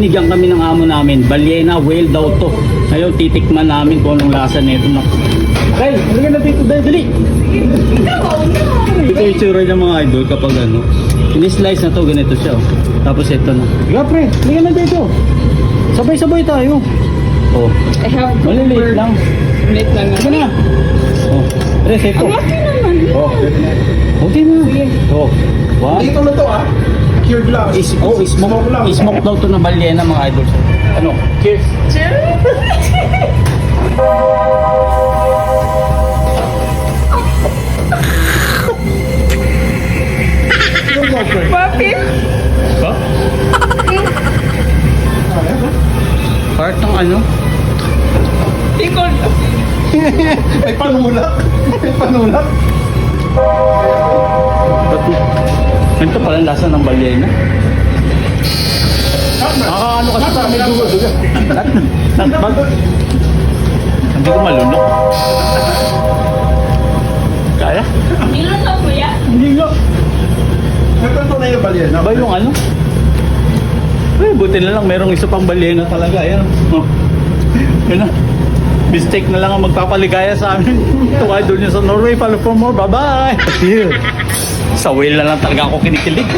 binigyan kami ng amo namin. Ballena whale daw to. Ngayon, titikman namin kung anong lasa nito. Kay, halika na dito. Dali! Ito yung tsura ng mga idol kapag ano. In-slice na to, ganito siya. Oh. Tapos ito na. Higa pre, halika na dito. Sabay-sabay tayo. Oh. I have Maliliit lang. Maliliit lang. Halika na. Oh. Tres, ito. Ang laki naman. Oh. Okay na. Oh. What? Dito na to ah. Cured lang. Smoke lang. Smoke daw to na ballena mga idol. Ano? Cheers. Papi? Ha? Part ng ano? Tingkol. May panulat. May panulat. Ba't ito pala ang lasa ng ballena? Ano kasi parang may dugo-dugo. Hindi ko malunok. Kaya? Ilan na kuya? Hindi nga. Nagkanto na yung balyan. Ba yung ano? Eh, buti na lang merong isa pang ballena talaga. Ayan. Oh. Yan na. Mistake na lang ang magpapaligaya sa amin. Tuwa doon niya sa Norway. Follow for more. Bye-bye. Sa whale na lang talaga ako kinikilig.